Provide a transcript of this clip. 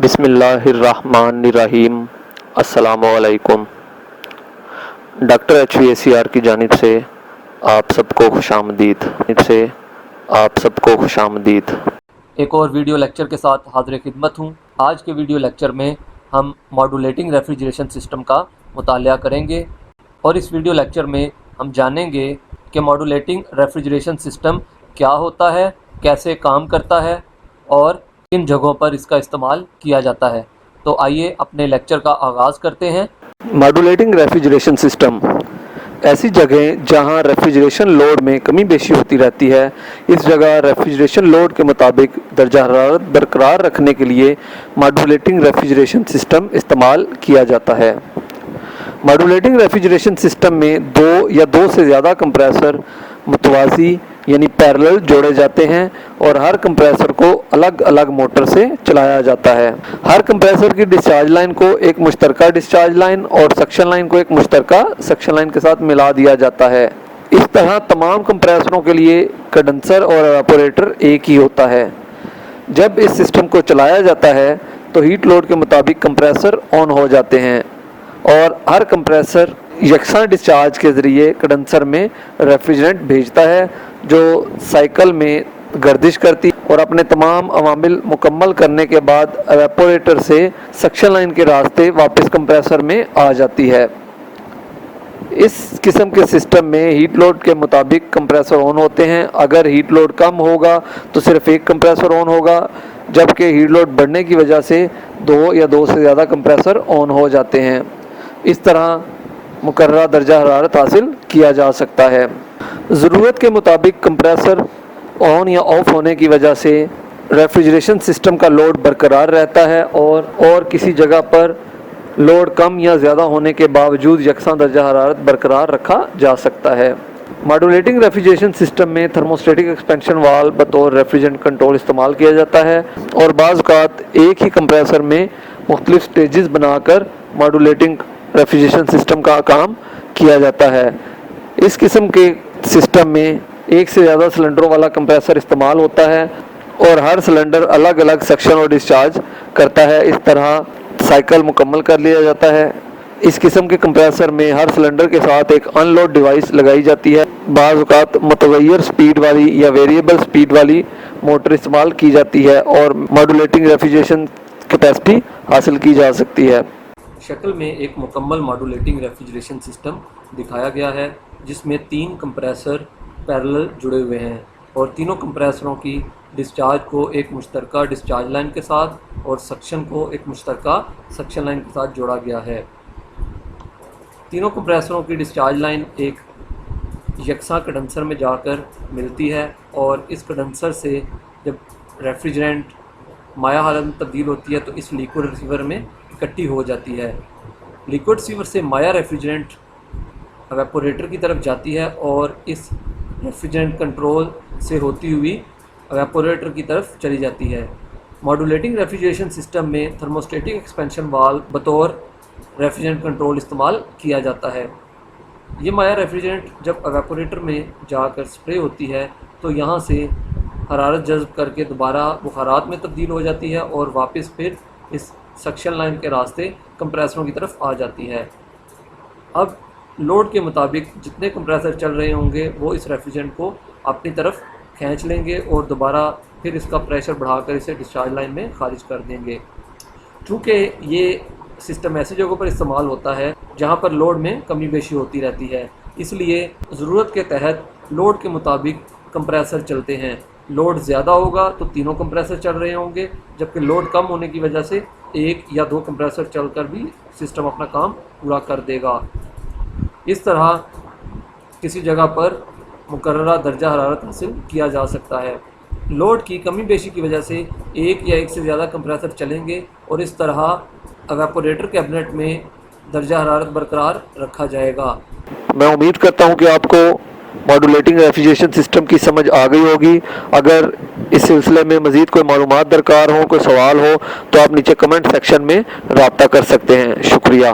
بسم اللہ الرحمن الرحیم۔ السلام علیکم۔ ڈاکٹر HVACR کی جانب سے آپ سب کو خوش آمدید۔ ایک اور ویڈیو لیکچر کے ساتھ حاضر خدمت ہوں۔ آج کے ویڈیو لیکچر میں ہم ماڈولیٹنگ ریفریجریشن سسٹم کا مطالعہ کریں گے، اور اس ویڈیو لیکچر میں ہم جانیں گے کہ ماڈولیٹنگ ریفریجریشن سسٹم کیا ہوتا ہے، کیسے کام کرتا ہے اور کن جگہوں پر اس کا استعمال کیا جاتا ہے۔ تو آئیے اپنے لیکچر کا آغاز کرتے ہیں۔ ماڈولیٹنگ ریفریجریشن سسٹم ایسی جگہیں جہاں ریفریجریشن لوڈ میں کمی بیشی ہوتی رہتی ہے، اس جگہ ریفریجریشن لوڈ کے مطابق درجہ حرارت برقرار رکھنے کے لیے ماڈولیٹنگ ریفریجریشن سسٹم استعمال کیا جاتا ہے۔ ماڈولیٹنگ ریفریجریشن سسٹم میں دو یا دو سے زیادہ کمپریسر متوازی یعنی پیرلل جوڑے جاتے ہیں، اور ہر کمپریسر کو الگ الگ موٹر سے چلایا جاتا ہے۔ ہر کمپریسر کی ڈسچارج لائن کو ایک مشترکہ ڈسچارج لائن اور سکشن لائن کو ایک مشترکہ سکشن لائن کے ساتھ ملا دیا جاتا ہے۔ اس طرح تمام کمپریسروں کے لیے کنڈنسر اور ایواپوریٹر ایک ہی ہوتا ہے۔ جب اس سسٹم کو چلایا جاتا ہے تو ہیٹ لوڈ کے مطابق کمپریسر آن ہو جاتے ہیں، اور ہر کمپریسر یکساں ڈسچارج کے ذریعے کنڈنسر میں ریفریجرنٹ بھیجتا ہے، جو سائیکل میں گردش کرتی اور اپنے تمام عوامل مکمل کرنے کے بعد ایواپوریٹر سے سکشن لائن کے راستے واپس کمپریسر میں آ جاتی ہے۔ اس قسم کے سسٹم میں ہیٹ لوڈ کے مطابق کمپریسر آن ہوتے ہیں۔ اگر ہیٹ لوڈ کم ہوگا تو صرف ایک کمپریسر آن ہوگا، جبکہ ہیٹ لوڈ بڑھنے کی وجہ سے دو یا دو سے زیادہ کمپریسر آن ہو جاتے ہیں۔ اس طرح مقررہ درجہ حرارت حاصل کیا جا سکتا ہے۔ ضرورت کے مطابق کمپریسر آن یا آف ہونے کی وجہ سے ریفریجریشن سسٹم کا لوڈ برقرار رہتا ہے، اور کسی جگہ پر لوڈ کم یا زیادہ ہونے کے باوجود یکساں درجہ حرارت برقرار رکھا جا سکتا ہے۔ ماڈولیٹنگ ریفریجریشن سسٹم میں تھرموسٹیٹک ایکسپینشن والو بطور ریفریجرنٹ کنٹرول استعمال کیا جاتا ہے، اور بعض اوقات ایک ہی کمپریسر میں مختلف سٹیجز بنا کر ماڈولیٹنگ ریفریجریشن سسٹم کا کام کیا جاتا ہے۔ اس قسم کے سسٹم میں ایک سے زیادہ سلنڈروں والا کمپریسر استعمال ہوتا ہے، اور ہر سلنڈر الگ الگ سکشن اور ڈسچارج کرتا ہے۔ اس طرح سائیکل مکمل کر لیا جاتا ہے۔ اس قسم کے کمپریسر میں ہر سلنڈر کے ساتھ ایک ان لوڈ ڈیوائس لگائی جاتی ہے۔ بعض اوقات متغیر سپیڈ والی یا ویریبل سپیڈ والی موٹر استعمال کی جاتی ہے، اور ماڈولیٹنگ ریفریجریشن کیپیسٹی حاصل کی جا سکتی ہے۔ شکل میں ایک مکمل ماڈولیٹنگ ریفریجریشن سسٹم دکھایا گیا ہے، جس میں 3 کمپریسر پیرلل جڑے ہوئے ہیں، اور تینوں کمپریسروں کی ڈسچارج کو ایک مشترکہ ڈسچارج لائن کے ساتھ اور سکشن کو ایک مشترکہ سکشن لائن کے ساتھ جوڑا گیا ہے۔ تینوں کمپریسروں کی ڈسچارج لائن ایک یکساں کنڈنسر میں جا کر ملتی ہے، اور اس کنڈنسر سے جب ریفریجرنٹ مائع حالت میں تبدیل ہوتی ہے تو اس لیکوڈ ریسیور میں اکٹھی ہو جاتی ہے۔ لیکوڈ ریسیور سے مائع ریفریجرنٹ ایواپوریٹر کی طرف جاتی ہے، اور اس ریفریجرنٹ کنٹرول سے ہوتی ہوئی ایواپوریٹر کی طرف چلی جاتی ہے۔ ماڈولیٹنگ ریفریجریشن سسٹم میں تھرموسٹیٹک ایکسپینشن والو بطور ریفریجرنٹ کنٹرول استعمال کیا جاتا ہے۔ یہ مائع ریفریجرنٹ جب ایواپوریٹر میں جا کر سپرے ہوتی ہے تو یہاں سے حرارت جذب کر کے دوبارہ بخارات میں تبدیل ہو جاتی ہے، اور واپس پھر اس سکشن لائن کے راستے کمپریسروں کی طرف آ جاتی ہے۔ اب لوڈ کے مطابق جتنے کمپریسر چل رہے ہوں گے وہ اس ریفریجرنٹ کو اپنی طرف کھینچ لیں گے، اور دوبارہ پھر اس کا پریشر بڑھا کر اسے ڈسچارج لائن میں خارج کر دیں گے۔ چونکہ یہ سسٹم ایسی جگہوں پر استعمال ہوتا ہے جہاں پر لوڈ میں کمی بیشی ہوتی رہتی ہے، اس لیے ضرورت کے تحت لوڈ کے مطابق کمپریسر چلتے ہیں۔ لوڈ زیادہ ہوگا تو تینوں کمپریسر چل رہے ہوں گے، جبکہ لوڈ کم ہونے کی وجہ سے ایک یا دو کمپریسر چل کر بھی سسٹم اپنا کام پورا کر دے گا۔ اس طرح کسی جگہ پر مقررہ درجہ حرارت حاصل کیا جا سکتا ہے۔ لوڈ کی کمی بیشی کی وجہ سے ایک یا ایک سے زیادہ کمپریسر چلیں گے، اور اس طرح ایواپوریٹر کیبنٹ میں درجہ حرارت برقرار رکھا جائے گا۔ میں امید کرتا ہوں کہ آپ کو ماڈولیٹنگ ریفریجریشن سسٹم کی سمجھ آ گئی ہوگی۔ اگر اس سلسلے میں مزید کوئی معلومات درکار ہو، کوئی سوال ہو، تو آپ نیچے کمنٹ سیکشن میں رابطہ کر سکتے ہیں۔ شکریہ۔